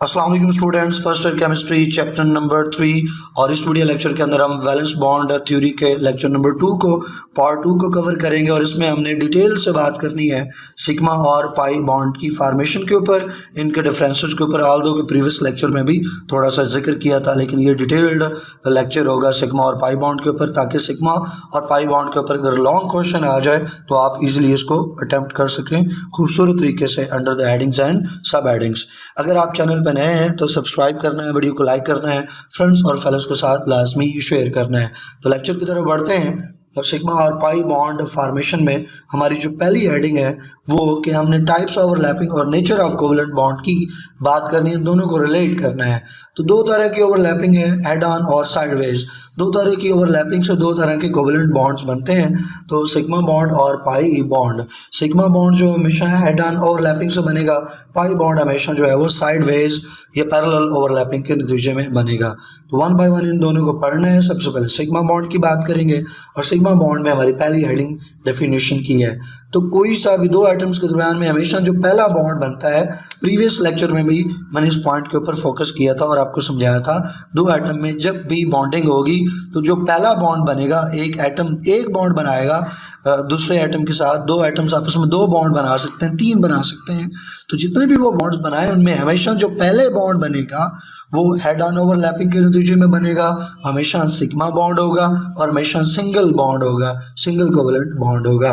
अस्सलाम वालेकुम students, first year chemistry chapter number 3 और इस वीडियो लेक्चर के अंदर हम वैलेंस बॉन्ड थ्योरी के लेक्चर नंबर 2 को पार्ट 2 को कवर करेंगे और इसमें हमने डिटेल से बात करनी है सिग्मा और पाई बॉन्ड की फार्मेशन के ऊपर, इनके डिफरेंसेस के ऊपर। ऑल्दो के प्रीवियस लेक्चर में भी थोड़ा सा जिक्र किया था, लेकिन ये डिटेल्ड लेक्चर होगा सिग्मा और पाई बॉन्ड के ऊपर, ताकि सिग्मा और पाई बॉन्ड के ऊपर अगर लॉन्ग क्वेश्चन आ जाए तो आप इजीली इसको अटेम्प्ट कर सकें खूबसूरत तरीके से अंडर द हेडिंग्स एंड सब हेडिंग्स। अगर आप चैनल पर नए हैं तो सब्सक्राइब करना है, वीडियो को लाइक करना है, फ्रेंड्स और फेलोज के साथ लाजमी शेयर करना है। तो लेक्चर की तरफ बढ़ते हैं। और सिग्मा और पाई बॉन्ड फार्मेशन में हमारी जो पहली हेडिंग है वो कि हमने टाइप्स ऑफ ओवरलैपिंग और नेचर ऑफ कोवेलेंट बॉन्ड की बात करनी है, दोनों को रिलेट करना है। तो दो तरह की ओवरलैपिंग है, हेड ऑन और साइडवेज। दो तरह की ओवरलैपिंग से दो तरह के कोवेलेंट बॉन्ड्स बनते हैं, तो सिग्मा बॉन्ड और पाई बॉन्ड। सिग्मा बॉन्ड जो हमेशा हेड ऑन ओवरलैपिंग से बनेगा, पाई बॉन्ड हमेशा जो है वो साइडवेज या पैरेलल ओवरलैपिंग के नतीजे में बनेगा। तो वन बाय वन इन दोनों को पढ़ना है। सबसे पहले सिग्मा बॉन्ड की बात करेंगे और सिग्मा बॉन्ड में हमारी पहली हेडिंग डेफिनेशन की है। तो कोई सा भी दो एटम्स के दरमियान में हमेशा जो पहला बॉन्ड बनता है, प्रीवियस लेक्चर में भी मैंने इस पॉइंट के ऊपर फोकस किया था और आपको समझाया था, दो एटम में जब भी बॉन्डिंग होगी तो जो पहला बॉन्ड बनेगा, एक एटम एक बॉन्ड बनाएगा दूसरे एटम के साथ, दो एटम्स आपस में दो बॉन्ड बना सकते हैं, तीन बना सकते हैं। तो जितने भी वो बॉन्ड्स बनाए उनमें हमेशा जो पहले बॉन्ड बनेगा वो हेड ऑन ओवरलैपिंग के नतीजे में बनेगा, हमेशा सिग्मा बॉन्ड होगा और हमेशा सिंगल बॉन्ड होगा, सिंगल कोवेलेंट बॉन्ड होगा।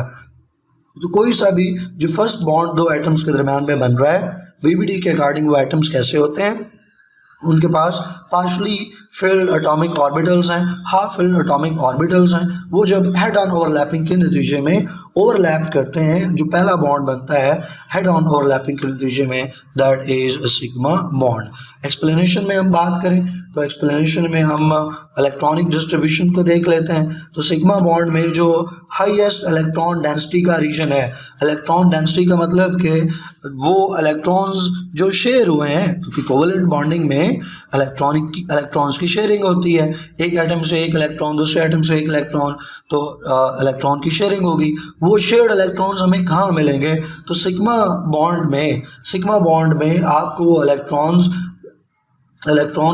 तो कोई सा भी जो फर्स्ट बॉन्ड दो एटम्स के दरमियान में बन रहा है, बीबीडी के अकॉर्डिंग वो एटम्स कैसे होते हैं, उनके पास पार्शली फिल्ड एटॉमिक ऑर्बिटल्स हैं, हाफ फिल्ड एटॉमिक ऑर्बिटल्स हैं। वो जब हेड ऑन ओवरलैपिंग के नतीजे में ओवरलैप करते हैं, जो पहला बॉन्ड बनता है हेड ऑन ओवरलैपिंग के नतीजे में, that is sigma bond. Explanation में हम बात करें तो एक्सप्लेनेशन में हम इलेक्ट्रॉनिक डिस्ट्रीब्यूशन को देख लेते हैं। तो सिग्मा बॉन्ड में जो हाईएस्ट इलेक्ट्रॉन डेंसिटी का रीजन है, इलेक्ट्रॉन डेंसिटी का मतलब कि वो इलेक्ट्रॉन्स जो शेयर हुए हैं, क्योंकि कोवेलेंट बॉन्डिंग में इलेक्ट्रॉन्स की शेयरिंग होती है, एक एटम से एक इलेक्ट्रॉन, दूसरे एटम से एक इलेक्ट्रॉन, तो इलेक्ट्रॉन की शेयरिंग होगी। वो शेयर्ड इलेक्ट्रॉन्स हमें कहाँ मिलेंगे, तो सिग्मा बॉन्ड में आपको वो इलेक्ट्रॉन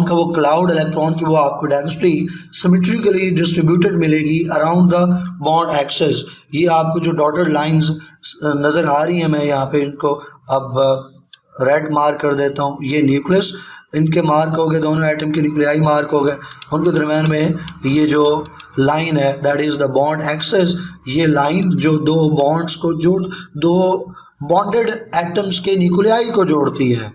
का वो क्लाउड, इलेक्ट्रॉन की वो आपको डेंसिटी सिमेट्रिकली डिस्ट्रीब्यूटेड मिलेगी अराउंड द बॉन्ड एक्सेस। ये आपको जो डॉटेड लाइंस नज़र आ रही हैं, मैं यहाँ पे इनको अब रेड मार्क कर देता हूँ, ये न्यूक्लियस इनके मार्क हो गए, दोनों एटम के न्यूक्लियाई मार्क हो गए, उनके दरम्यान में ये जो लाइन है that is the bond axis. ये लाइन जो दो बॉन्ड्स को दो बॉन्डेड एटम्स के न्यूक्लियाई को जोड़ती है,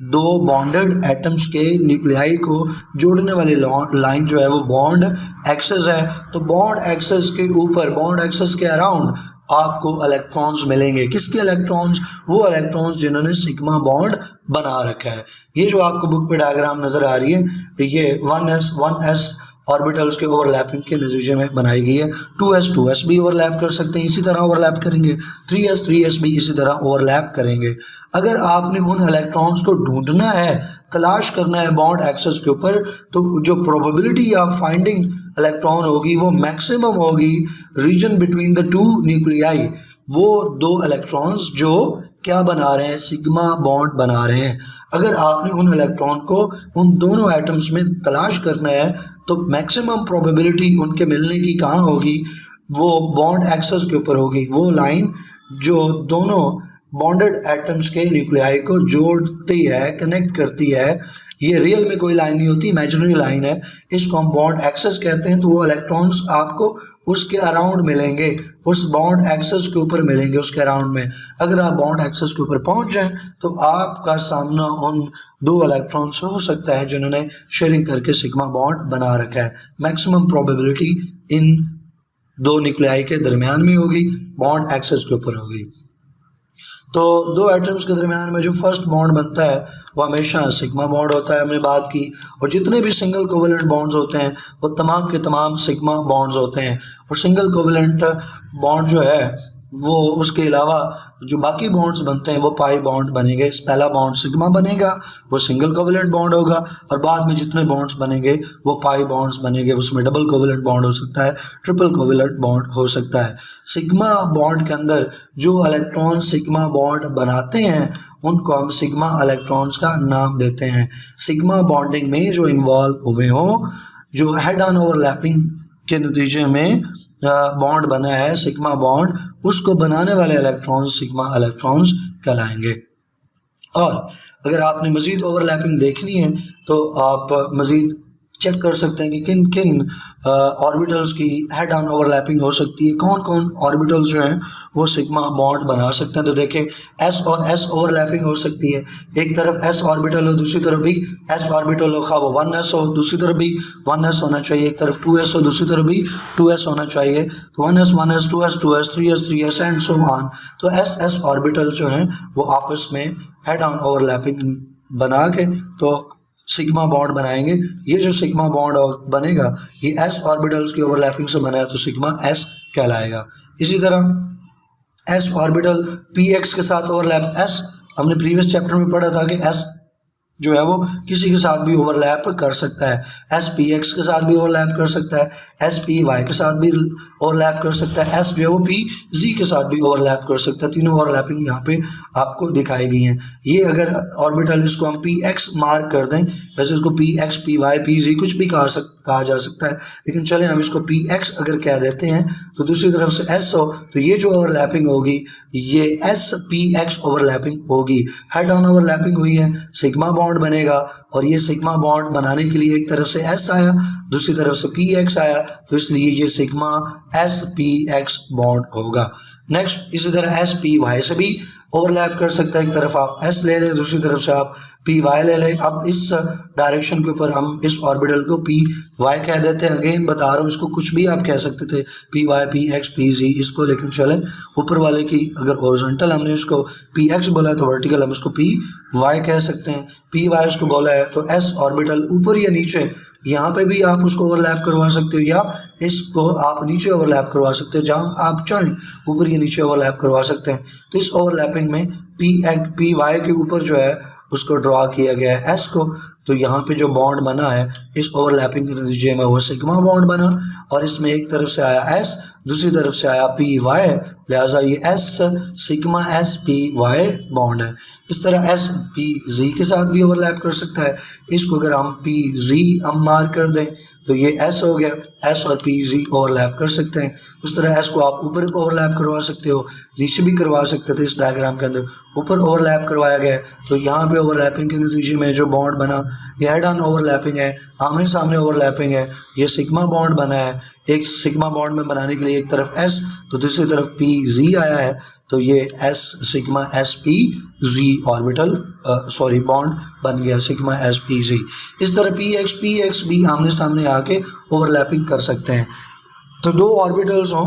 दो बॉन्डेड एटम्स के न्यूक्लियाई को जोड़ने वाली लाइन जो है वो बॉन्ड एक्सेस है। तो बॉन्ड एक्सेस के ऊपर, बॉन्ड एक्सेस के अराउंड आपको इलेक्ट्रॉन्स मिलेंगे। किसके इलेक्ट्रॉन्स? वो इलेक्ट्रॉन्स जिन्होंने सिग्मा बॉन्ड बना रखा है। ये जो आपको बुक पे डायग्राम नज़र आ रही है, ये 1s ऑर्बिटल्स के ओवरलैपिंग के नतीजे में बनाई गई है। 2s भी ओवरलैप कर सकते हैं, इसी तरह ओवरलैप करेंगे। 3s भी इसी तरह ओवरलैप करेंगे। अगर आपने उन इलेक्ट्रॉन्स को ढूंढना है, तलाश करना है बॉन्ड एक्सेस के ऊपर, तो जो प्रोबेबिलिटी ऑफ फाइंडिंग इलेक्ट्रॉन होगी वो मैक्सिमम होगी region between the two nuclei. वो दो इलेक्ट्रॉन्स जो क्या बना रहे हैं, सिग्मा बॉन्ड बना रहे हैं। अगर आपने उन इलेक्ट्रॉन को उन दोनों एटम्स में तलाश करना है तो मैक्सिमम प्रोबेबिलिटी उनके मिलने की कहाँ होगी, वो बॉन्ड एक्सेस के ऊपर होगी। वो लाइन जो दोनों बॉन्डेड एटम्स के न्यूक्लियाई को जोड़ती है, कनेक्ट करती है, ये रियल में कोई लाइन नहीं होती, इमेजिनरी लाइन है, इसको हम बॉन्ड एक्सेस कहते हैं। तो वो इलेक्ट्रॉन्स आपको उसके अराउंड मिलेंगे, उस बॉन्ड एक्सेस के ऊपर मिलेंगे, उसके अराउंड में। अगर आप बॉन्ड एक्सेस के ऊपर पहुंच जाएं तो आपका सामना उन दो इलेक्ट्रॉन से हो सकता है जिन्होंने शेयरिंग करके सिग्मा बॉन्ड बना रखा है। मैक्सिमम प्रोबेबिलिटी इन दो न्यूक्लियाई के दरमियान में होगी, बॉन्ड एक्सेस के ऊपर होगी। तो दो एटम्स के दरमियान में जो फर्स्ट बॉन्ड बनता है वो हमेशा सिग्मा बॉन्ड होता है, हमने बात की। और जितने भी सिंगल कोवेलेंट बॉन्ड्स होते हैं वो तमाम के तमाम सिग्मा बॉन्ड्स होते हैं। और सिंगल कोवेलेंट बॉन्ड जो है वो उसके अलावा जो बाकी बॉन्ड्स बनते हैं वो पाई बॉन्ड बनेंगे। पहला बॉन्ड सिग्मा बनेगा, वो सिंगल कोवेलेंट बॉन्ड होगा, और बाद में जितने बॉन्ड्स बनेंगे वो पाई बॉन्ड्स बनेंगे। उसमें डबल कोवेलेंट बॉन्ड हो सकता है, ट्रिपल कोवेलेंट बॉन्ड हो सकता है। सिग्मा बॉन्ड के अंदर जो इलेक्ट्रॉन सिग्मा बॉन्ड बनाते हैं उनको हम सिग्मा इलेक्ट्रॉन्स का नाम देते हैं। सिग्मा बॉन्डिंग में जो इन्वॉल्व हुए हों, जो हेड ऑन ओवरलैपिंग के नतीजे में बॉन्ड बना है सिग्मा बॉन्ड, उसको बनाने वाले इलेक्ट्रॉन्स सिग्मा इलेक्ट्रॉन्स कहलाएंगे। और अगर आपने मज़ीद ओवरलैपिंग देखनी है तो आप मज़ीद चेक कर सकते हैं कि किन किन ऑर्बिटल्स की हेड ऑन ओवरलैपिंग हो सकती है, कौन कौन ऑर्बिटल्स जो हैं वो सिग्मा बॉन्ड बना सकते हैं। तो देखें, एस और एस ओवरलैपिंग हो सकती है। एक तरफ एस ऑर्बिटल हो, दूसरी तरफ भी एस ऑर्बिटल हो, खा वो 1s हो, दूसरी तरफ भी 1s होना चाहिए। एक तरफ 2s हो, दूसरी तरफ भी 2s होना चाहिए। तो 1s 1s 2s 2s 3s 3s and so on. तो एस एस ऑर्बिटल जो हैं वो आपस में हेड ऑन ओवरलैपिंग बना के तो सिग्मा बॉन्ड बनाएंगे। ये जो सिग्मा बॉन्ड बनेगा ये एस ऑर्बिटल्स की ओवरलैपिंग से बना है तो सिग्मा एस कहलाएगा। इसी तरह एस ऑर्बिटल पी एक्स के साथ ओवरलैप, एस हमने प्रीवियस चैप्टर में पढ़ा था कि एस जो है वो किसी के साथ भी ओवरलैप कर सकता है। एस पी एक्स के साथ भी ओवरलैप कर सकता है, एस पी वाई के साथ भी ओवरलैप कर सकता है, एस जो है वो पी जी के साथ भी ओवरलैप कर सकता है। तीनों ओवरलैपिंग यहाँ पे आपको दिखाई गई हैं। ये अगर ऑर्बिटल इसको हम पी एक्स मार्क कर दें, वैसे इसको p x p y p z कुछ भी कहा जा सकता है, लेकिन चले हम इसको पी एक्स अगर कह देते हैं तो दूसरी तरफ से एस हो तो ये जो ओवरलैपिंग होगी ये एस पी एक्स ओवरलैपिंग होगी। हेड ऑन ओवरलैपिंग हुई है, सिग्मा बॉन्ड बनेगा, और ये सिग्मा बॉन्ड बनाने के लिए एक तरफ से एस आया, दूसरी तरफ से पी एक्स आया, तो इसलिए ये sigma s P x bond होगा। नेक्स्ट, इसी तरह एस पी वाई से भी ओवरलैप कर सकता है। एक तरफ आप एस ले लें, दूसरी तरफ से आप पी वाई ले लें। अब इस डायरेक्शन के ऊपर हम इस ऑर्बिटल को पी वाई कह देते हैं। अगेन बता रहा हूँ, इसको कुछ भी आप कह सकते थे, p y p x p z इसको, लेकिन चले ऊपर वाले की अगर हॉरिजॉन्टल हमने इसको पी एक्स बोला है तो वर्टिकल हम इसको पी वाई कह सकते हैं। पी वाई इसको बोला है तो एस ऑर्बिटल ऊपर या नीचे यहाँ पे भी आप उसको ओवरलैप करवा सकते हो, या इसको आप नीचे ओवरलैप करवा सकते हो, जहाँ आप चाहें ऊपर या नीचे ओवरलैप करवा सकते हैं। तो इस ओवरलैपिंग में पी वाई के ऊपर जो है उसको ड्रॉ किया गया है एस को, तो यहाँ पे जो बॉन्ड बना है इस ओवरलैपिंग के नतीजे में वो सिग्मा बॉन्ड बना, और इसमें एक तरफ से आया एस, दूसरी तरफ से आया पी वाई, लिहाजा ये s sigma s p y bond है। इस तरह एस पी जी के साथ भी ओवरलैप कर सकता है। इसको अगर हम पी जी हम मार्क कर दें तो ये एस हो गया, एस और पी जी ओवरलैप कर सकते हैं। उस तरह एस को आप ऊपर ओवरलैप करवा सकते हो, नीचे भी करवा सकते थे। इस डायग्राम के अंदर ऊपर ओवरलैप करवाया गया है, तो यहाँ पे ओवरलैपिंग के नतीजे में जो बॉन्ड बना ये हेड ऑन ओवरलैपिंग है, आमने सामने ओवरलैपिंग है, ये सिग्मा बॉन्ड बना है। एक सिग्मा बॉन्ड में बनाने के लिए एक तरफ एस तो दूसरी तरफ पी जी आया है, तो ये s sigma s P G orbital bond बन गया, सिग्मा एस पी जी। इस तरह पी एक्स भी आमने सामने आके ओवरलैपिंग कर सकते हैं। तो दो ऑर्बिटल्स हों,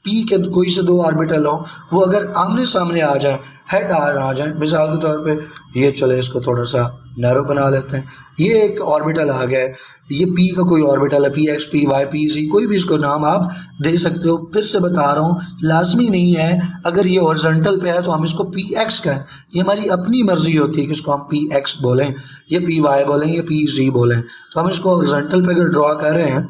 पी के कोई से दो ऑर्बिटल हो, वो अगर आमने सामने आ जाए, हेड आ जाए, मिसाल के तौर पे ये चले इसको थोड़ा सा नैरो बना लेते हैं, ये एक ऑर्बिटल आ गया है, ये पी का कोई ऑर्बिटल है, p x p y p z कोई भी इसको नाम आप दे सकते हो। फिर से बता रहा हूँ, लाजमी नहीं है अगर ये हॉरिजॉन्टल पे है तो हम इसको पी एक्स कहें, ये हमारी अपनी मर्जी होती है कि इसको हम पी एक्स बोलें, ये पी वाई बोलें, ये पी जी बोलें। तो हम इसको हॉरिजॉन्टल पे अगर ड्रॉ कर रहे हैं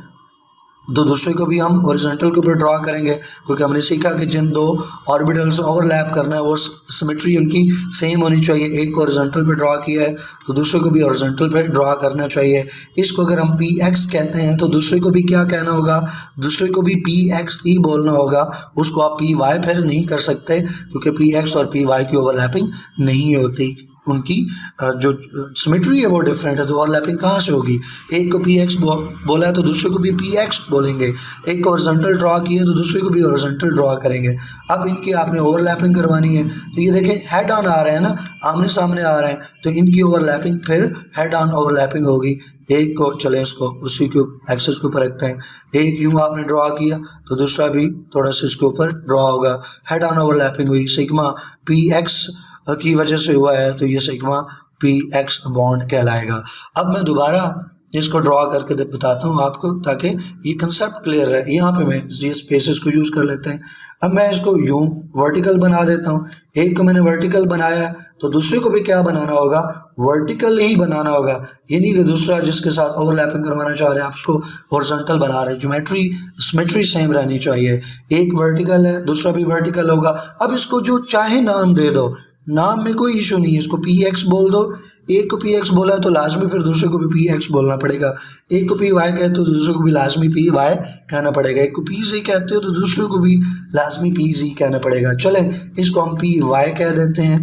तो दूसरे को भी हम हॉरिजॉन्टल के ऊपर ड्रॉ करेंगे, क्योंकि हमने सीखा कि जिन दो ऑर्बिटल्स ओवरलैप करना है वो सिमेट्री उनकी सेम होनी चाहिए। एक हॉरिजॉन्टल पे ड्रॉ किया है तो दूसरे को भी हॉरिजॉन्टल पे ड्रॉ करना चाहिए। इसको अगर हम पी एक्स कहते हैं तो दूसरे को भी क्या कहना होगा, दूसरे को भी पी एक्स ही बोलना होगा, उसको आप पी वाई फिर नहीं कर सकते, क्योंकि पी एक्स और पी वाई की ओवरलैपिंग नहीं होती, उनकी जो सिमेट्री है वो डिफरेंट है, तो ओवरलैपिंग कहाँ से होगी। एक को पी एक्स बोला है तो दूसरे को भी पी एक्स बोलेंगे, एक को हॉरिजॉन्टल ड्रॉ किया है तो दूसरे को भी हॉरिजॉन्टल ड्रॉ करेंगे। अब इनकी आपने ओवरलैपिंग करवानी है, तो ये देखें हेड ऑन आ रहे हैं ना, आमने सामने आ रहे हैं, तो इनकी ओवरलैपिंग फिर हेड ऑन ओवरलैपिंग होगी। एक को चले इसको उसी के एक्सेस के ऊपर रखते हैं, एक यूँ आपने ड्रॉ किया तो दूसरा भी थोड़ा सा इसके ऊपर ड्रॉ होगा, हेड ऑन ओवरलैपिंग हुई, सिग्मा पी एक्स की वजह से हुआ है तो ये सिग्मा पी एक्स बॉन्ड कहलाएगा। अब मैं दोबारा इसको ड्रॉ करके बताता हूँ आपको ताकि ये कंसेप्ट क्लियर है। यहाँ पे मैं ये स्पेसेस को यूज़ कर लेते हैं। अब मैं इसको यूं वर्टिकल बना देता हूँ। एक को मैंने वर्टिकल बनाया है तो दूसरे को भी क्या बनाना होगा, वर्टिकल ही बनाना होगा। ये नहीं कि दूसरा जिसके साथ ओवरलैपिंग करवाना चाह रहे हैं आप उसको हॉरिजॉन्टल बना रहे हैं। ज्योमेट्री सिमेट्री सेम रहनी चाहिए। एक वर्टिकल है दूसरा भी वर्टिकल होगा। अब इसको जो चाहे नाम दे दो, नाम में कोई इशू नहीं है। इसको पी एक्स बोल दो। एक को पी एक्स बोला है तो लाजमी फिर दूसरे को भी पी एक्स बोलना पड़ेगा। एक को पी वाई कहते हो तो दूसरे को भी लाजमी पी वाई कहना पड़ेगा। एक को पी जी कहते हो तो दूसरे को भी लाजमी पी जी कहना पड़ेगा। चले इसको हम पी वाई कह देते हैं,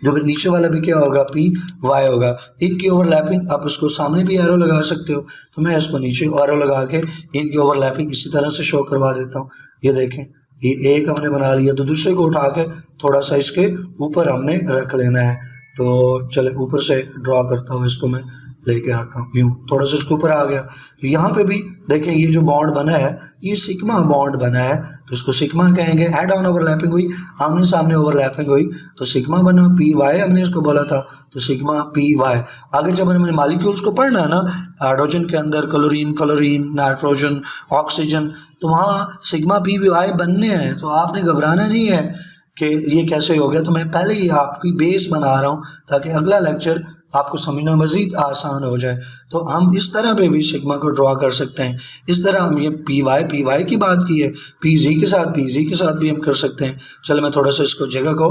जो फिर नीचे वाला भी क्या होगा, पी वाई होगा। इनकी ओवरलैपिंग आप उसको सामने भी एरो लगा सकते हो, तो मैं इसको नीचे एरो लगा के इनकी ओवरलैपिंग इसी तरह से शो करवा देता हूँ। ये देखें, ये एक हमने बना लिया तो दूसरे को उठा के थोड़ा सा इसके ऊपर हमने रख लेना है। तो चले ऊपर से ड्रॉ करता हूँ, इसको मैं लेके आता हूँ यूँ, थोड़ा सा इसके ऊपर आ गया। तो यहाँ पे भी देखें ये जो बॉन्ड बना है ये सिग्मा बॉन्ड बना है, तो इसको सिग्मा कहेंगे। हेड ऑन ओवरलैपिंग हुई, आमने सामने ओवरलैपिंग हुई तो सिग्मा बना। पी वाई हमने इसको बोला था तो सिग्मा पी वाई। आगे जब हमने मालिक्यूल्स को पढ़ना है ना, हाइड्रोजन के अंदर क्लोरीन, फ्लोरीन, नाइट्रोजन, ऑक्सीजन, तो वहाँ सिग्मा पी वाई बनने हैं। तो आपने घबराना नहीं है कि ये कैसे हो गया। तो मैं पहले ही आपकी बेस बना रहा हूँ ताकि अगला लेक्चर आपको समझना मज़ीद आसान हो जाए। तो हम इस तरह पे भी सिग्मा को ड्रॉ कर सकते हैं। इस तरह हम ये पी वाई की बात की है, पी जी के साथ भी हम कर सकते हैं। चलो मैं थोड़ा सा इसको जगह को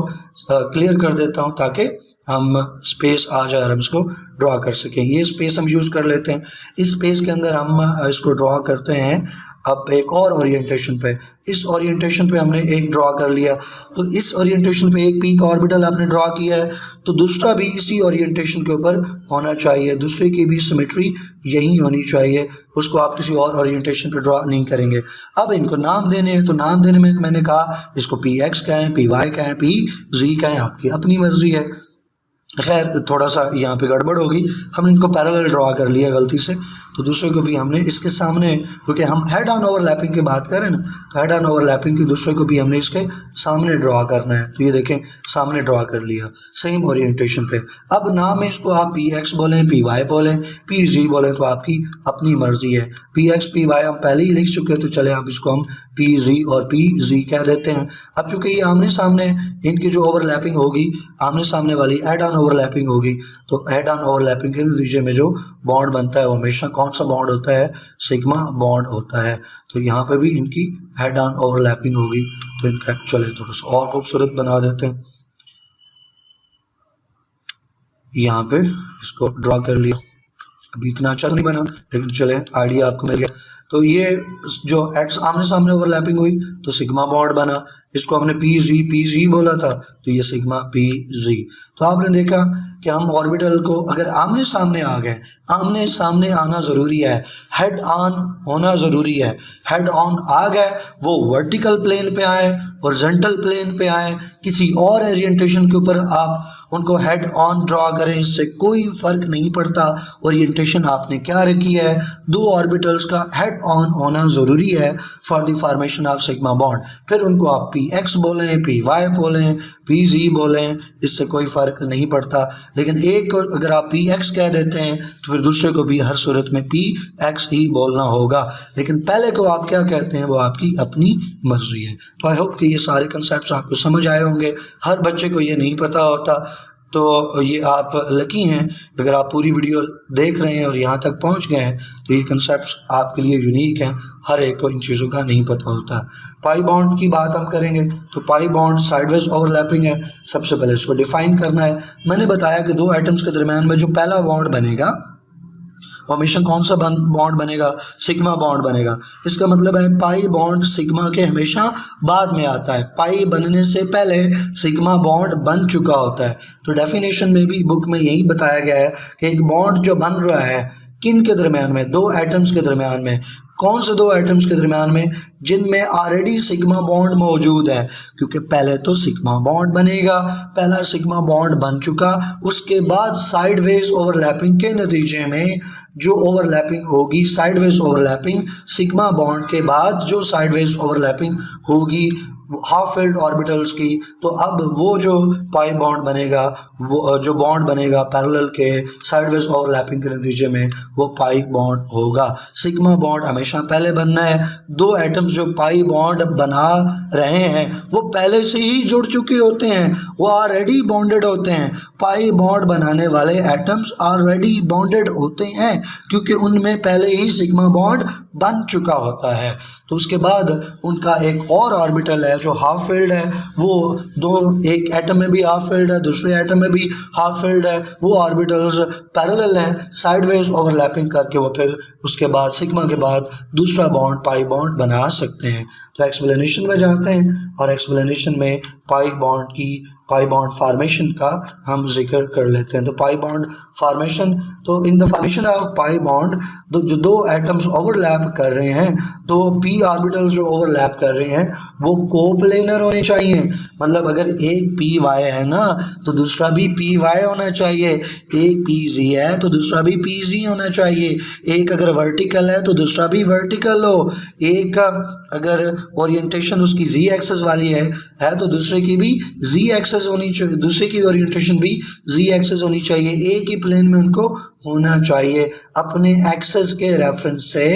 क्लियर कर देता हूँ ताकि हम स्पेस आ जाए और हम इसको ड्रॉ कर सकें। ये स्पेस हम यूज़ कर लेते हैं। इस स्पेस के अंदर हम इसको ड्रॉ करते हैं। अब एक और ओरिएंटेशन पे, इस ओरिएंटेशन पे हमने एक ड्रॉ कर लिया, तो इस ओरिएंटेशन पे एक पी का ऑर्बिटल आपने ड्रॉ किया है तो दूसरा भी इसी ओरिएंटेशन के ऊपर होना चाहिए। दूसरे की भी सिमेट्री यही होनी चाहिए, उसको आप किसी और ओरिएंटेशन पे ड्रॉ नहीं करेंगे। अब इनको नाम देने हैं तो नाम देने में मैंने कहा इसको पी एक्स कहें, पी वाई कहें, पी जी कहें, आपकी अपनी मर्जी है। खैर थोड़ा सा यहाँ पे गड़बड़ होगी, हमने इनको पैरेलल ड्रॉ कर लिया गलती से, तो दूसरे को भी हमने इसके सामने, क्योंकि हम हेड ऑन ओवरलैपिंग की बात करें ना, तो हेड ऑन ओवरलैपिंग की दूसरे को भी हमने इसके सामने ड्रॉ करना है। तो ये देखें सामने ड्रॉ कर लिया सेम ओरिएंटेशन पे। अब नाम है इसको आप पी एक्स बोलें, पी वाई बोलें, पी जी बोलें, तो आपकी अपनी मर्जी है। पी एक्स पी वाई हम पहले ही लिख चुके हैं, तो चले आप इसको हम पी जी और पी जी कह देते हैं। अब चूँकि ये आमने सामने इनकी जो ओवरलैपिंग होगी, आमने सामने वाली हेड ऑन ओवरलैपिंग होगी, तो हेड ऑन ओवरलैपिंग के नतीजे में जो बॉन्ड बनता है वो हमेशा कौन सा बॉन्ड होता है, सिग्मा बॉन्ड होता है। तो यहाँ पे भी इनकी हेड ऑन ओवरलैपिंग होगी, तो इनका चले थोड़ा सा और खूबसूरत बना देते हैं। यहाँ पे इसको ड्रॉ कर लिया, अभी इतना अच्छा तो नहीं बना लेकिन चले आइडिया आपको मिल गया। तो ये जो एट्स आमने सामने ओवरलैपिंग हुई तो सिग्मा बॉन्ड बना, इसको हमने पी जी बोला था तो ये सिग्मा पी जी। तो आपने देखा कि हम ऑर्बिटल को अगर आमने सामने आ गए, आमने सामने आना ज़रूरी है, हेड ऑन होना ज़रूरी है। हेड ऑन आ गए वो वर्टिकल प्लेन पे आए, हॉरिजॉन्टल प्लेन पे आए, किसी और ओरिएंटेशन के ऊपर आप उनको हेड ऑन ड्रॉ करें, इससे कोई फ़र्क नहीं पड़ता ओरिएंटेशन आपने क्या रखी है। दो ऑर्बिटल्स का हेड ऑन होना ज़रूरी है for the formation of sigma bond. फिर उनको आप पी एक्स बोलें, पी वाई बोलें, पी जी बोलें, इससे कोई फ़र्क नहीं पड़ता। लेकिन एक को अगर आप पी एक्स कह देते हैं तो फिर दूसरे को भी हर सूरत में पी एक्स ही बोलना होगा, लेकिन पहले को आप क्या कहते हैं वो आपकी अपनी मर्जी है। तो आई होप कि ये सारे कंसेप्ट आपको समझ आए होंगे। हर बच्चे को ये नहीं पता होता, तो ये आप लकी हैं अगर आप पूरी वीडियो देख रहे हैं और यहाँ तक पहुँच गए हैं, तो ये कंसेप्ट्स आपके लिए यूनिक हैं। हर एक को इन चीज़ों का नहीं पता होता। पाई बॉन्ड की बात हम करेंगे तो पाई बॉन्ड साइडवेज ओवरलैपिंग है। सबसे पहले इसको डिफाइन करना है। मैंने बताया कि दो एटम्स के दरमियान में जो पहला बॉन्ड बनेगा वो हमेशा कौन सा बॉन्ड बनेगा, सिग्मा बॉन्ड बनेगा। इसका मतलब है पाई बॉन्ड सिग्मा के हमेशा बाद में आता है, पाई बनने से पहले सिग्मा बॉन्ड बन चुका होता है। तो डेफिनेशन में भी बुक में यही बताया गया है कि एक बॉन्ड जो बन रहा है किन के दरमियान में, दो एटम्स के दरमियान में। कौन से दो एटम्स के दरमियान में, जिनमें ऑलरेडी सिग्मा बॉन्ड मौजूद है, क्योंकि पहले तो सिग्मा बॉन्ड बनेगा, पहला सिग्मा बॉन्ड बन चुका, उसके बाद साइडवेज ओवरलैपिंग के नतीजे में जो ओवरलैपिंग होगी, साइडवेज ओवरलैपिंग, सिग्मा बॉन्ड के बाद जो साइडवेज ओवरलैपिंग होगी हाफ फिल्ड ऑर्बिटल्स की, तो अब वो जो पाई बॉन्ड बनेगा, वो जो बॉन्ड बनेगा पैरेलल के साइडवेज ओवरलैपिंग के नतीजे में, वो पाई बॉन्ड होगा। सिग्मा बॉन्ड हमेशा पहले बनना है। दो एटम्स जो पाई बॉन्ड बना रहे हैं वो पहले से ही जुड़ चुके होते हैं, वो ऑलरेडी बॉन्डेड होते हैं। पाई बॉन्ड बनाने वाले एटम्स ऑलरेडी बॉन्डेड होते हैं क्योंकि उनमें पहले ही सिग्मा बॉन्ड बन चुका होता है। तो उसके बाद उनका एक और ऑर्बिटल है जो हाफ फिल्ड है, वो दो, एक एटम में भी हाफ फिल्ड है, दूसरे एटम में भी हाफ फिल्ड है, वो ऑर्बिटल्स पैरेलल हैं, साइडवेज ओवरलैपिंग करके वो फिर उसके बाद सिग्मा के बाद दूसरा बॉन्ड पाई बॉन्ड बना सकते हैं। तो एक्सप्लेनेशन में जाते हैं और एक्सप्लेनेशन में पाई बॉन्ड फार्मेशन का हम जिक्र कर लेते हैं। तो पाई बॉन्ड फार्मेशन, तो in the formation of pi bond जो दो एटम्स ओवरलैप कर रहे हैं, तो पी ऑर्बिटल्स जो ओवरलैप कर रहे हैं वो कोप्लेनर होने चाहिए। मतलब अगर एक पी वाई है ना तो दूसरा भी पी वाई होना चाहिए, एक पी जी है तो दूसरा भी पी जी होना चाहिए, एक अगर वर्टिकल है तो दूसरा भी वर्टिकल हो, एक अगर ओरिएंटेशन उसकी जी एक्सेस वाली है तो दूसरे की भी जी एक्सेस होनी चाहिए, दूसरे की ओरिएंटेशन भी जी एक्सेस होनी चाहिए, एक ही प्लेन में उनको होना चाहिए। अपने एक्सेस के रेफरेंस से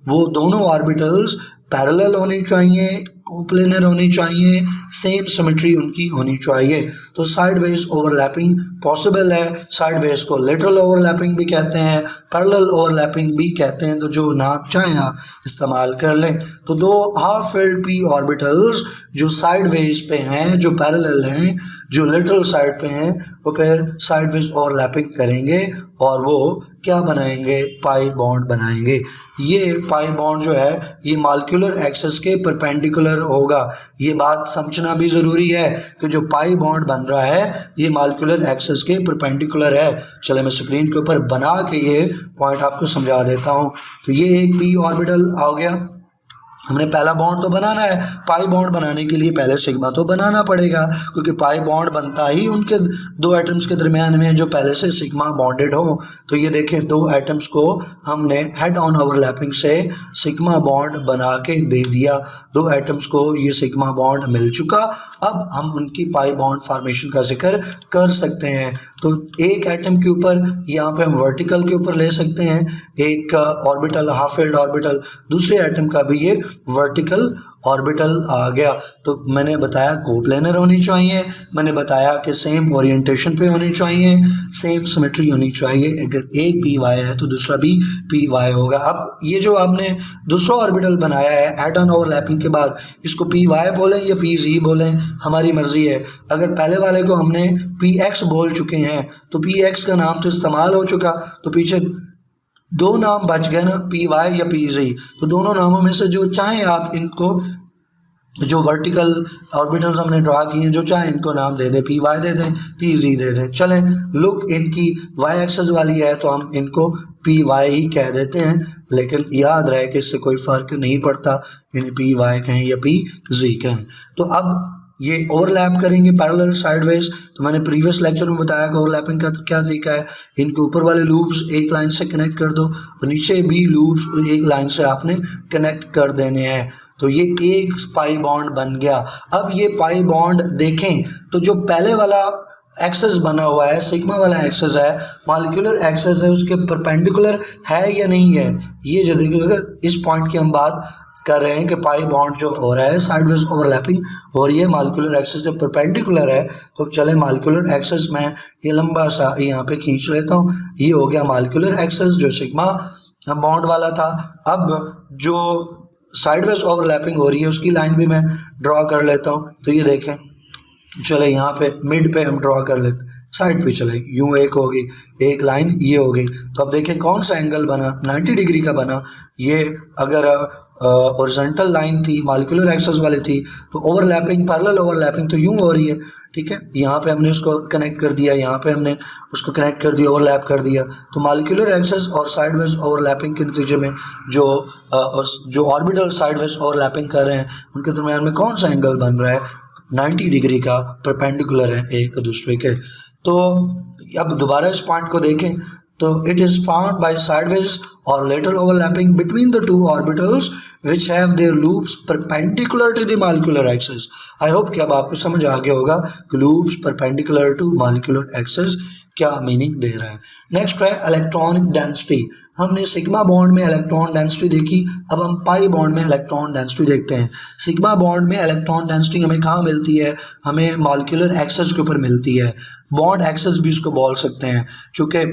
वो दोनों ऑर्बिटल्स पैरेलल होने चाहिए, कोप्लेनर होनी चाहिए, सेम सिमेट्री उनकी होनी चाहिए। तो साइडवेज ओवरलैपिंग पॉसिबल है। साइडवेज को लेटरल ओवरलैपिंग भी कहते हैं, पैरेलल ओवरलैपिंग भी कहते हैं, तो जो नाम चाहें आप इस्तेमाल कर लें। तो दो हाफ फिल्ड पी ऑर्बिटल्स जो साइडवेज पे हैं, जो पैरेलल हैं, जो लेटरल साइड पे हैं, वो फिर साइडवेज ओवरलैपिंग करेंगे और वो क्या बनाएंगे, पाई बॉन्ड बनाएंगे। ये पाई बॉन्ड जो है ये मॉलिक्यूलर एक्सिस के परपेंडिकुलर होगा। ये बात समझना भी ज़रूरी है कि जो पाई बॉन्ड बन रहा है ये मॉलिक्यूलर एक्सिस के परपेंडिकुलर है। चले मैं स्क्रीन के ऊपर बना के ये पॉइंट आपको समझा देता हूँ। तो ये एक पी ऑर्बिटल आ गया, हमने पहला बॉन्ड तो बनाना है। पाई बॉन्ड बनाने के लिए पहले सिग्मा तो बनाना पड़ेगा क्योंकि पाई बॉन्ड बनता ही उनके दो एटम्स के दरमियान में जो पहले से सिग्मा बॉन्डेड हो। तो ये देखें, दो एटम्स को हमने हेड ऑन ओवरलैपिंग से सिग्मा बॉन्ड बना के दे दिया, दो एटम्स को ये सिग्मा बॉन्ड मिल चुका। अब हम उनकी पाई बॉन्ड फॉर्मेशन का जिक्र कर सकते हैं। तो एक एटम के ऊपर यहाँ पे हम वर्टिकल के ऊपर ले सकते हैं, एक ऑर्बिटल हाफ फिल्ड ऑर्बिटल, दूसरे एटम का भी ये वर्टिकल ऑर्बिटल आ गया। तो मैंने बताया कोप्लेनर होनी चाहिए, मैंने बताया कि सेम ओरिएंटेशन पे होनी चाहिए, सेम सिमेट्री होनी चाहिए। अगर एक पी वाई है तो दूसरा भी पी वाई होगा। अब ये जो आपने दूसरा ऑर्बिटल बनाया है हेड ऑन ओवरलैपिंग के बाद, इसको पी वाई बोलें या पी जी बोलें, हमारी मर्जी है। अगर पहले वाले को हमने पी एक्स बोल चुके हैं तो पी एक्स का नाम तो इस्तेमाल हो चुका, तो पीछे दो नाम बच गए ना, पी वाई या पी जी। तो दोनों नामों में से जो चाहें आप इनको, जो वर्टिकल ऑर्बिटल्स हमने ड्रा किए हैं, जो चाहे इनको नाम दे दें, पी वाई दे दें, पी जी दे दें। चलें, लुक इनकी वाई एक्सेस वाली है तो हम इनको पी वाई ही कह देते हैं, लेकिन याद रहे कि इससे कोई फ़र्क नहीं पड़ता इन्हें पी वाई कहें या पी जी कहें। तो अब ये ओवरलैप करेंगे पैरेलल साइडवेज। तो मैंने प्रीवियस लेक्चर में बताया कि ओवरलैपिंग का क्या तरीका है। इनके ऊपर वाले लूप्स एक लाइन से कनेक्ट कर दो और नीचे भी लूप्स एक लाइन से आपने कनेक्ट कर देने हैं। तो ये एक पाई बॉन्ड बन गया। अब ये पाई बॉन्ड देखें तो जो पहले वाला एक्सेस बना हुआ है, सिग्मा वाला एक्सेस है, मॉलिक्यूलर एक्सेस है, उसके परपेंडिकुलर है या नहीं है। ये जो देखिए, अगर इस पॉइंट की हम बात कर रहे हैं कि पाई बॉन्ड जो हो रहा है साइडवेज ओवरलैपिंग हो रही है, मॉलिक्यूलर एक्सेस जब परपेंडिकुलर है तो चले मॉलिक्यूलर एक्सेस में ये लंबा सा यहाँ पे खींच लेता हूँ। ये हो गया मॉलिक्यूलर एक्सेस जो सिग्मा बॉन्ड वाला था। अब जो साइडवेज ओवरलैपिंग हो रही है उसकी लाइन भी मैं ड्रॉ कर लेता हूँ। तो ये देखें, चले यहाँ पे मिड पे हम ड्रॉ कर लेते, साइड पे चले, यूँ एक होगी, एक लाइन ये हो गई। तो अब देखें कौन सा एंगल बना, 90 डिग्री का बना। ये अगर हॉरिजॉन्टल लाइन थी, मॉलिक्यूलर एक्सेस वाली थी, तो ओवरलैपिंग, पैरेलल ओवरलैपिंग तो यूँ हो रही है, ठीक है। यहाँ पे हमने उसको कनेक्ट कर दिया, यहाँ पे हमने उसको कनेक्ट कर दिया, ओवरलैप कर दिया। तो मॉलिक्यूलर एक्सेस और साइडवेज ओवरलैपिंग के नतीजे में जो ऑर्बिटल साइडवेज ओवरलैपिंग कर रहे हैं उनके दरमियान में कौन सा एंगल बन रहा है, 90 डिग्री का, परपेंडिकुलर है एक दूसरे के। तो अब दोबारा इस पॉइंट को देखें तो it is found by sideways और lateral overlapping between the two orbitals which have their loops perpendicular to the molecular axis. I hope कि अब आपको समझ आ गया होगा कि loops perpendicular to molecular axis क्या मीनिंग दे रहा है. नेक्स्ट है इलेक्ट्रॉनिक डेंसिटी. हमने सिग्मा बॉन्ड में इलेक्ट्रॉन डेंसिटी देखी, अब हम पाई बॉन्ड में इलेक्ट्रॉन डेंसिटी देखते हैं. सिग्मा बॉन्ड में इलेक्ट्रॉन डेंसिटी हमें कहाँ मिलती है? हमें मॉलिक्यूलर एक्सेस के ऊपर मिलती है. बॉन्ड एक्सेस भी इसको बोल सकते हैं, चूँकि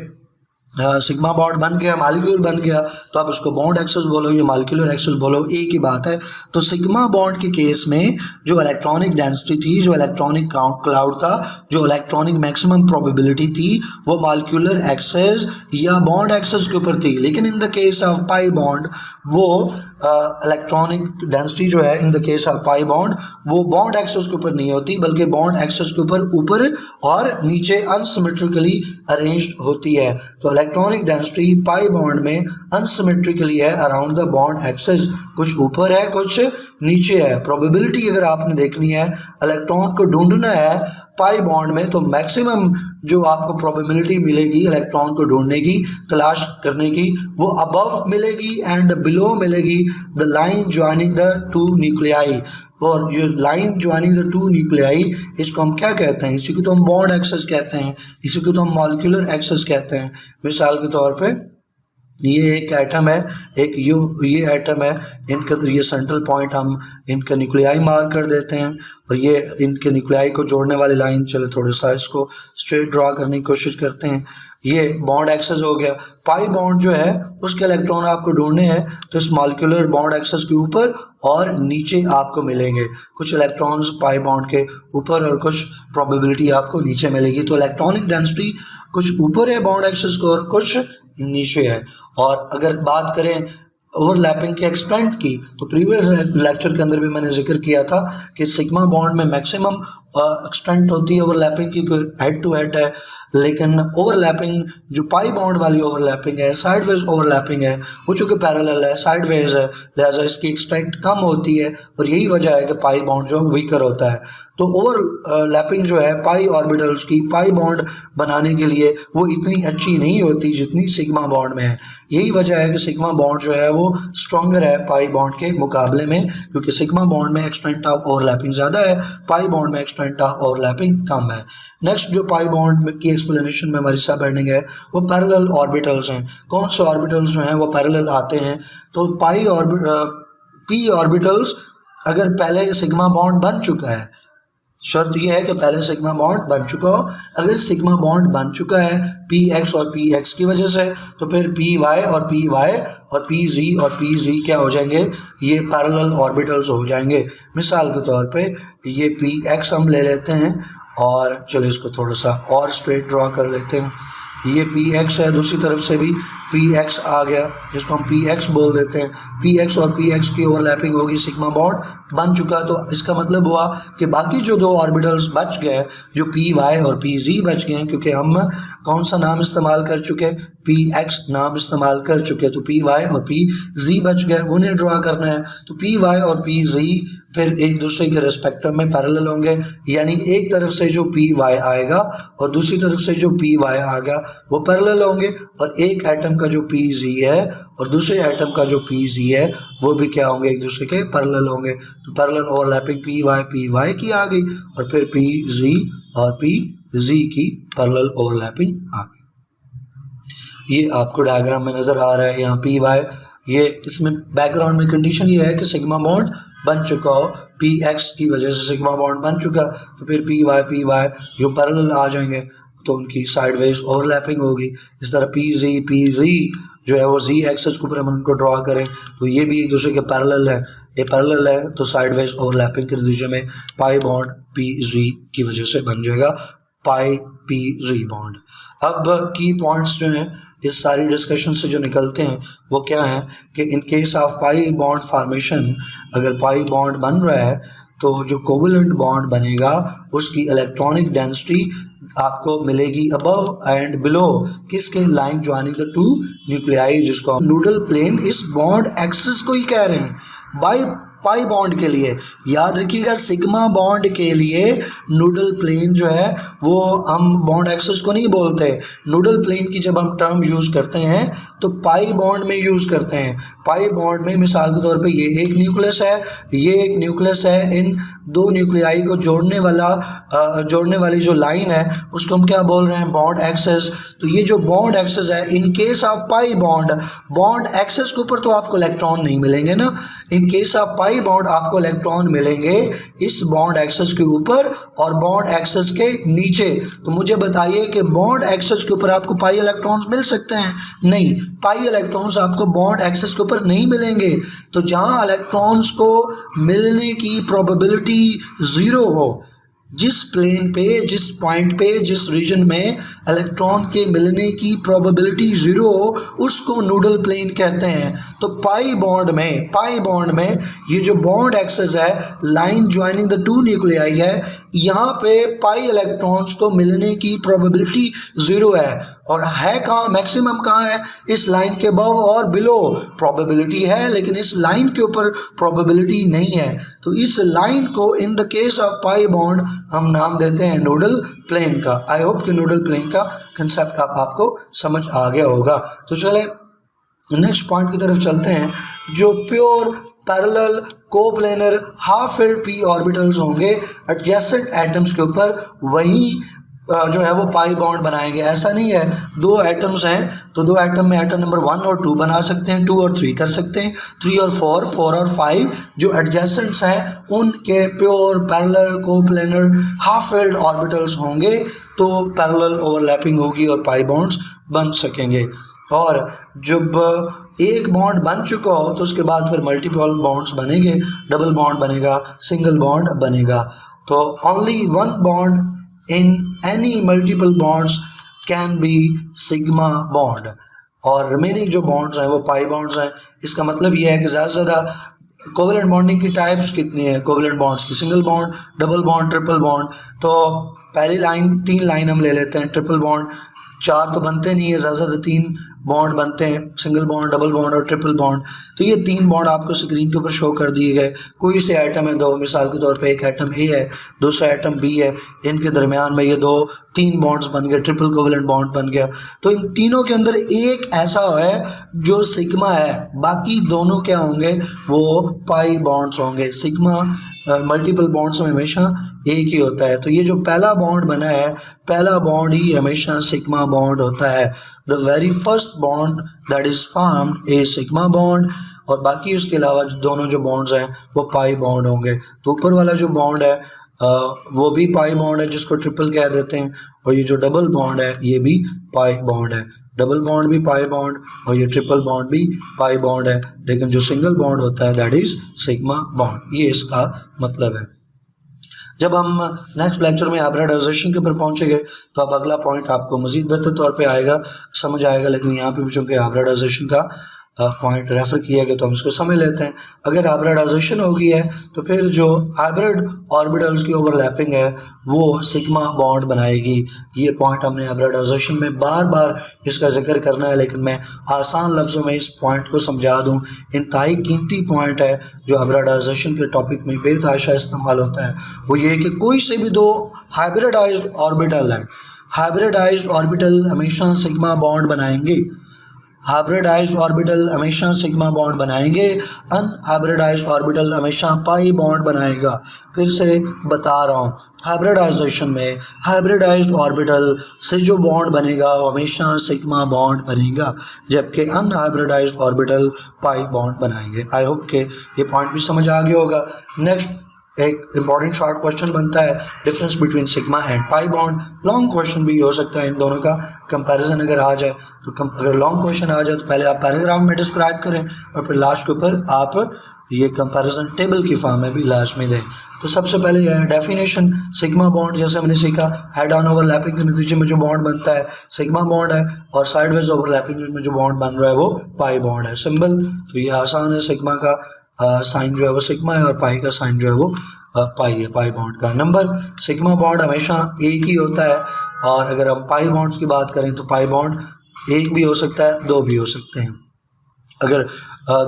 सिग्मा बॉन्ड बन गया, मॉलिक्यूल बन गया, तो आप इसको बॉन्ड एक्सेस बोलो या मॉलिक्यूलर एक्सेस बोलो, एक ही बात है. तो सिग्मा बॉन्ड के केस में जो इलेक्ट्रॉनिक डेंसिटी थी, जो इलेक्ट्रॉनिक क्लाउड था, जो इलेक्ट्रॉनिक मैक्सिमम प्रोबेबिलिटी थी, वो मॉलिक्यूलर एक्सेस या बॉन्ड एक्सेस के ऊपर थी. लेकिन in the case of pi bond वो इलेक्ट्रॉनिक डेंसिटी जो है in the case of pi bond वो बॉन्ड एक्सेस के ऊपर नहीं होती, बल्कि बॉन्ड एक्सेस के ऊपर और नीचे अनसिमेट्रिकली अरेंज्ड होती है. तो इलेक्ट्रॉनिक डेंसिटी पाई बॉन्ड में अनसिमेट्रिकली है अराउंड द बॉन्ड एक्सेस, कुछ ऊपर है कुछ नीचे है. प्रोबेबिलिटी अगर आपने देखनी है, इलेक्ट्रॉन को ढूंढना है पाई बॉन्ड में, तो मैक्सिमम जो आपको प्रोबेबिलिटी मिलेगी इलेक्ट्रॉन को ढूंढने की, तलाश करने की, वो अबव मिलेगी एंड बिलो मिलेगी the line joining the two nuclei. और ये line joining the two nuclei, इसको हम क्या कहते हैं? इसी को तो हम बॉन्ड एक्सेस कहते हैं, इसी को तो हम मॉलिक्यूलर एक्सेस कहते हैं. मिसाल के तौर पे ये एक एटम है, एक ये एटम है, इनका तो ये सेंट्रल पॉइंट हम इनका न्यूक्लियाई मार्क कर देते हैं, और ये इनके न्यूक्लियाई को जोड़ने वाली लाइन, चले थोड़े सा इसको स्ट्रेट ड्रा करने की कोशिश करते हैं. ये बॉन्ड एक्सेस हो गया. पाई बॉन्ड जो है उसके इलेक्ट्रॉन आपको ढूंढने हैं, तो इस मॉलिक्यूलर बॉन्ड एक्सेस के ऊपर और नीचे आपको मिलेंगे. कुछ इलेक्ट्रॉन्स पाई बॉन्ड के ऊपर और कुछ प्रोबेबिलिटी आपको नीचे मिलेगी. तो इलेक्ट्रॉनिक डेंसिटी कुछ ऊपर है बॉन्ड एक्सेस को और कुछ नीचे है. और अगर बात करें ओवरलैपिंग के एक्सटेंट की, तो प्रीवियस लेक्चर के अंदर भी मैंने जिक्र किया था कि सिग्मा बॉन्ड में मैक्सिमम एक्सटेंट होती है ओवरलैपिंग की, हेड टू हेड है. लेकिन ओवरलैपिंग जो पाई बॉन्ड वाली ओवरलैपिंग है, साइडवेज ओवरलैपिंग है, वो चूँकि पैरेलल है, साइडवेज है, लिहाजा इसकी एक्सटेंट कम होती है, और यही वजह है कि पाई बॉन्ड जो वीकर होता है. तो ओवरलैपिंग जो है पाई ऑर्बिटल्स की पाई बॉन्ड बनाने के लिए वो इतनी अच्छी नहीं होती जितनी सिग्मा बॉन्ड में है. यही वजह है कि सिग्मा बॉन्ड जो है वो स्ट्रॉन्गर है पाई बॉन्ड के मुकाबले में, क्योंकि सिग्मा बॉन्ड में एक्सटेंट ऑफ ओवरलैपिंग ज़्यादा है, पाई बॉन्ड में एक्सटेंट ऑफ ओवरलैपिंग कम है. नेक्स्ट जो पाई बॉन्ड की एक्सप्लेनेशन में हमारी सब हेडिंग है वो पैरेलल ऑर्बिटल्स हैं. कौन से ऑर्बिटल्स जो हैं वो पैरेलल आते हैं? तो पी ऑर्बिटल्स अगर पहले सिग्मा बॉन्ड बन चुका है, शर्त यह है कि पहले सिग्मा बॉन्ड बन चुका हो. अगर सिग्मा बॉन्ड बन चुका है पी एक्स और पी एक्स की वजह से, तो फिर पी वाई और पी जी और पी जी क्या हो जाएंगे? ये पैरेलल ऑर्बिटल्स हो जाएंगे. मिसाल के तौर पे ये पी एक्स हम ले लेते हैं, और चलो इसको थोड़ा सा और स्ट्रेट ड्रॉ कर लेते हैं. ये पी एक्स है, दूसरी तरफ से भी पी एक्स आ गया, जिसको हम पी एक्स बोल देते हैं. पी एक्स और पी एक्स की ओवरलैपिंग होगी, सिग्मा बॉन्ड बन चुका. तो इसका मतलब हुआ कि बाकी जो दो ऑर्बिटल्स बच गए, जो पी वाई और पी जी बच गए, क्योंकि हम कौन सा नाम इस्तेमाल कर चुके? पी एक्स नाम इस्तेमाल कर चुके, तो पी वाई और पी जी बच गए, उन्हें ड्रा करना है. तो पी वाई और पी जी फिर एक दूसरे के रिस्पेक्टिव में पैरेलल होंगे, यानी एक तरफ से जो पी वाई आएगा और दूसरी तरफ से जो पी वाई आएगा वो पैरेलल होंगे, और एक एटम का जो पी जी है और दूसरे एटम का जो पी जी है वो भी क्या होंगे? एक दूसरे के पैरेलल होंगे. तो पैरेलल ओवरलैपिंग पी वाई की आ गई, और फिर पी जी और पी जी की पैरेलल ओवरलैपिंग आ गई. ये आपको डायग्राम में नज़र आ रहा है यहाँ पी वाई. ये इसमें बैकग्राउंड में कंडीशन ये है कि सिग्मा बॉन्ड बन चुका हो, पी एक्स की वजह से सिग्मा बॉन्ड बन चुका, तो फिर पी वाई यूँ पैरेलल आ जाएंगे, तो उनकी साइडवेज ओवरलैपिंग होगी. इस तरह पी जी जो है वो जी एक्सेस के ऊपर हम उनको ड्रॉ करें, तो ये भी एक दूसरे के पैरेलल है. ये पैरेलल है तो साइडवेज ओवरलैपिंग के नतीजे में पाई बॉन्ड पी जी की वजह से बन जाएगा पाई पी जी बॉन्ड. अब की पॉइंट्स जो हैं इस सारी डिस्कशन से जो निकलते हैं वो क्या है कि इन case of pi bond formation, अगर पाई बॉन्ड बन रहा है तो जो कोवलेंट बॉन्ड बनेगा उसकी इलेक्ट्रॉनिक डेंसिटी आपको मिलेगी अबव एंड बिलो किसके? Line joining the two nuclei, जिसको हम नूडल प्लेन इस बॉन्ड एक्सिस को ही कह रहे हैं. बाय पाई बॉन्ड के लिए। याद रखिएगा सिग्मा बॉन्ड के लिए नूडल प्लेन जो है वो हम बॉन्ड एक्सेस को नहीं बोलते। नूडल प्लेन की जब हम टर्म यूज़ करते हैं तो पाई बॉन्ड में यूज़ करते हैं। पाई बॉन्ड में मिसाल के तौर पे ये एक न्यूक्लियस है, ये एक न्यूक्लियस है, इन दो न्यूक्लियाई को जोड़ने वाली जो लाइन है उसको हम क्या बोल रहे हैं, बॉन्ड एक्सेस। तो ये जो बॉन्ड एक्सेस है, in case of pi bond axis के ऊपर तो आपको इलेक्ट्रॉन नहीं मिलेंगे ना, in case of pi bond आपको इलेक्ट्रॉन मिलेंगे इस बॉन्ड एक्सेस के ऊपर और बॉन्ड एक्सेस के नीचे। तो मुझे बताइए कि बॉन्ड एक्सेस के ऊपर आपको पाई इलेक्ट्रॉन्स मिल सकते हैं? नहीं, पाई इलेक्ट्रॉन्स आपको बॉन्ड एक्सेस के ऊपर नहीं मिलेंगे। तो जहां इलेक्ट्रॉन्स को मिलने की प्रोबेबिलिटी ज़ीरो हो, जिस प्लेन पे, जिस पॉइंट पे, जिस रीजन में इलेक्ट्रॉन के मिलने की प्रोबेबिलिटी ज़ीरो हो, उसको नूडल प्लेन कहते हैं। तो पाई बॉन्ड में ये जो बॉन्ड एक्सेस है, line joining the two nuclei है, यहाँ पे पाई इलेक्ट्रॉन्स को मिलने की प्रोबेबिलिटी ज़ीरो है। और है कहाँ, मैक्सिमम कहाँ है, इस लाइन के अबव और बिलो प्रोबेबिलिटी है, लेकिन इस लाइन के ऊपर प्रोबेबिलिटी नहीं है। तो इस लाइन को in the case of pi bond हम नाम देते हैं नूडल प्लेन का। आई होप कि नूडल प्लेन का कंसेप्ट आपको समझ आ गया होगा। तो चले नेक्स्ट पॉइंट की तरफ चलते हैं। जो pure parallel coplanar half filled P orbitals होंगे एडजेसेंट एटम्स के ऊपर, वही जो है वो पाई बॉन्ड बनाएंगे। ऐसा नहीं है दो एटम्स हैं तो दो एटम में एटम नंबर 1 और 2 बना सकते हैं, 2 और 3 कर सकते हैं, 3 और 4, 4 और 5 जो एडजेसेंट्स हैं उनके pure parallel coplanar half filled orbitals होंगे तो पैरेलल ओवरलैपिंग होगी और पाई बॉन्ड्स बन सकेंगे। और जब एक बॉन्ड बन चुका हो तो उसके बाद फिर मल्टीपल बॉन्ड्स बनेंगे, डबल बॉन्ड बनेगा, सिंगल बॉन्ड बनेगा। तो only one bond in any multiple bonds can be sigma bond और रिमेनिंग जो बॉन्ड्स हैं वो पाई बॉन्ड्स हैं। इसका मतलब ये है कि ज़्यादा से ज़्यादा कोवेलेंट बॉन्डिंग की टाइप्स कितनी है कोवेलेंट बॉन्ड्स की, single bond, double bond, triple bond. तो पहली लाइन 3 लाइन हम ले लेते हैं, ट्रिपल बॉन्ड 4 तो बनते नहीं है, ज़्यादा से 3 बॉन्ड बनते हैं, सिंगल बॉन्ड, डबल बॉन्ड और ट्रिपल बॉन्ड। तो ये 3 बॉन्ड आपको स्क्रीन के ऊपर शो कर दिए गए। कोई से आइटम है दो, मिसाल के तौर पे एक आइटम ए है, दूसरा आइटम बी है, इनके दरमियान में ये 2-3 बॉन्ड्स बन गए, ट्रिपल कोवेलेंट बॉन्ड बन गया। तो इन तीनों के अंदर एक ऐसा है जो सिग्मा है, बाकी दोनों क्या होंगे, वो पाई बॉन्ड्स होंगे। सिग्मा मल्टीपल बॉन्ड्स में हमेशा एक ही होता है। तो ये जो पहला बॉन्ड बना है, पहला बॉन्ड ही हमेशा सिग्मा बॉन्ड होता है। The very first bond that is formed is sigma bond और बाकी उसके अलावा दोनों जो बॉन्ड्स हैं वो पाई बॉन्ड होंगे। तो ऊपर वाला जो बॉन्ड है वो भी पाई बॉन्ड है जिसको ट्रिपल कह देते हैं, और ये जो डबल बॉन्ड है ये भी पाई बॉन्ड है। डबल बॉन्ड भी पाई बॉन्ड और ये ट्रिपल बॉन्ड भी पाई बॉन्ड है, लेकिन जो सिंगल बॉन्ड होता है दैट इज सिग्मा बॉन्ड। ये इसका मतलब है। जब हम नेक्स्ट लेक्चर में हाइब्रिडाइजेशन के ऊपर पहुंचेंगे तो अब अगला पॉइंट आपको मजीद बेहतर तौर पे आएगा, समझ आएगा, लेकिन यहाँ पे भी चूँकि हाइब्रिडाइजेशन का पॉइंट रेफर किया गया तो हम इसको समझ लेते हैं। अगर हाइब्रिडाइजेशन हो गई है तो फिर जो हाइब्रिड ऑर्बिटल्स की ओवरलैपिंग है वो सिग्मा बॉन्ड बनाएगी। ये पॉइंट हमने हाइब्रिडाइजेशन में बार बार इसका जिक्र करना है, लेकिन मैं आसान लफ्ज़ों में इस पॉइंट को समझा दूँ। इंतहाई कीमती पॉइंट है जो हाइब्रिडाइजेशन के टॉपिक में बेतहाशा इस्तेमाल होता है। वो ये कि कोई से भी 2 हाइब्रिडाइज्ड ऑर्बिटल है, हाइब्रिडाइज्ड ऑर्बिटल हमेशा सिग्मा बॉन्ड बनाएंगे। हाइब्रिडाइज्ड ऑर्बिटल हमेशा सिग्मा बॉन्ड बनाएंगे, अनहाइब्रिडाइज्ड ऑर्बिटल हमेशा पाई बॉन्ड बनाएगा। फिर से बता रहा हूँ, हाइब्रिडाइजेशन में हाइब्रिडाइज्ड ऑर्बिटल से जो बॉन्ड बनेगा वो हमेशा सिग्मा बॉन्ड बनेगा, जबकि अनहाइब्रिडाइज्ड ऑर्बिटल पाई बॉन्ड बनाएंगे। आई होप के ये पॉइंट भी समझ आ गया होगा। नेक्स्ट एक इंपॉर्टेंट शॉर्ट क्वेश्चन बनता है, difference between sigma and pi bond. Long question भी हो सकता है, इन दोनों का कंपैरिजन अगर आ जाए तो अगर लॉन्ग क्वेश्चन आ जाए तो पहले आप पैराग्राफ में डिस्क्राइब करें और फिर लास्ट के ऊपर आप ये कंपैरिजन टेबल की फॉर्म में भी लास्ट में दें। तो सबसे पहले यह है डेफिनेशन। सिग्मा बॉन्ड जैसे हमने सीखा, हेड ऑन ओवरलैपिंग के नतीजे में जो बॉन्ड बनता है सिग्मा बॉन्ड है, और साइडवेज ओवरलैपिंग में जो बॉन्ड बन रहा है वो पाई बॉन्ड है। सिंबल तो ये आसान है, सिग्मा का साइन जो है वो सिग्मा है और पाई का साइन जो है वो पाई है, पाई बॉन्ड का। नंबर, सिग्मा बॉन्ड हमेशा एक ही होता है, और अगर हम पाई बॉन्ड्स की बात करें तो पाई बॉन्ड एक भी हो सकता है, 2 भी हो सकते हैं। अगर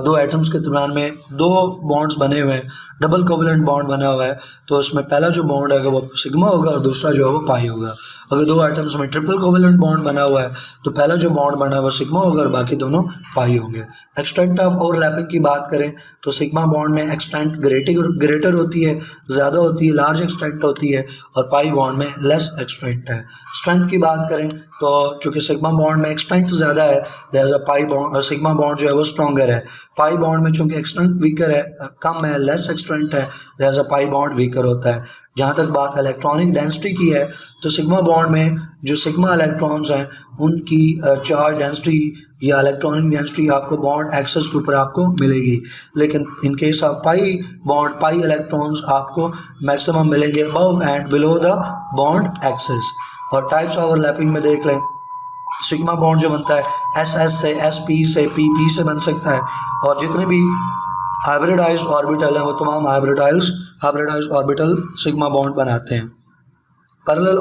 दो एटम्स के दरम्यान में दो बॉन्ड्स बने हुए हैं, डबल कोवेलेंट बॉन्ड बना हुआ है, तो उसमें पहला जो बॉन्ड है वो सिग्मा होगा और दूसरा जो है वो पाई होगा। अगर दो एटम्स में ट्रिपल कोवेलेंट बॉन्ड बना हुआ है तो पहला जो बॉन्ड बना है वो सिग्मा होगा और बाकी दोनों पाई होंगे। एक्सटेंट ऑफ ओवरलैपिंग की बात करें तो सिग्मा बॉन्ड में एक्सटेंट ग्रेटर होती है, ज़्यादा होती है, लार्ज एक्सटेंट होती है, और पाई बॉन्ड में लेस एक्सटेंट है। स्ट्रेंथ की बात करें तो चूँकि सिग्मा बॉन्ड में एक्सटेंट ज़्यादा है, लिहाजा पाई बॉन्ड सिग्मा बॉन्ड जो है वो स्ट्रॉन्गर है। पाई बॉन्ड में चूँकि एक्सटेंट वीकर है, कम है, लेस एक्सटेंट है, लिहाजा पाई बॉन्ड वीकर होता है। जहाँ तक बात इलेक्ट्रॉनिक डेंसिटी की है तो सिग्मा बॉन्ड में जो सिग्मा इलेक्ट्रॉन्स हैं उनकी चार्ज डेंसिटी या इलेक्ट्रॉनिक डेंसिटी आपको बॉन्ड एक्सेस के ऊपर आपको मिलेगी, लेकिन in case of pi bond pi electrons आपको मैक्सिमम मिलेंगे above and below the bond axis. और टाइप्स ऑफ ओवरलैपिंग में देख लें, सिग्मा बॉन्ड जो बनता है एस एस से, एस पी से, पी पी से बन सकता है, और जितने भी हाइब्रिडाइज्ड ऑर्बिटल हैं वो तमाम हाइब्रिडाइज्ड ऑर्बिटल सिग्मा बॉन्ड बनाते हैं। पैरेलल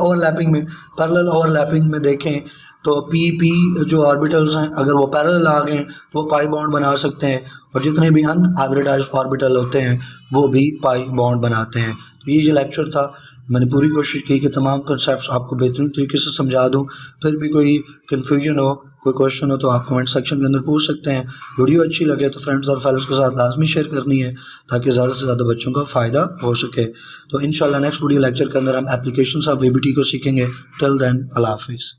ओवरलैपिंग में देखें तो पी पी जो ऑर्बिटल्स हैं अगर वो पैरेलल आ गए तो वो पाई बॉन्ड बना सकते हैं, और जितने भी अनहाइब्रिडाइज्ड ऑर्बिटल होते हैं वो भी पाई बॉन्ड बनाते हैं। तो ये जो लेक्चर था मैंने पूरी कोशिश की कि तमाम कॉन्सेप्ट्स आपको बेहतरीन तरीके से समझा दूं। फिर भी कोई कन्फ्यूजन हो, कोई क्वेश्चन हो तो आप कमेंट सेक्शन के अंदर पूछ सकते हैं। वीडियो अच्छी लगे तो फ्रेंड्स और फैमिलीज के साथ लाजमी शेयर करनी है ताकि ज़्यादा से ज़्यादा बच्चों का फ़ायदा हो सके। तो इंशाल्लाह नेक्स्ट वीडियो लेक्चर के अंदर हम एप्लीकेशंस ऑफ VBT को सीखेंगे। टिल देन अल्लाह हाफिज़।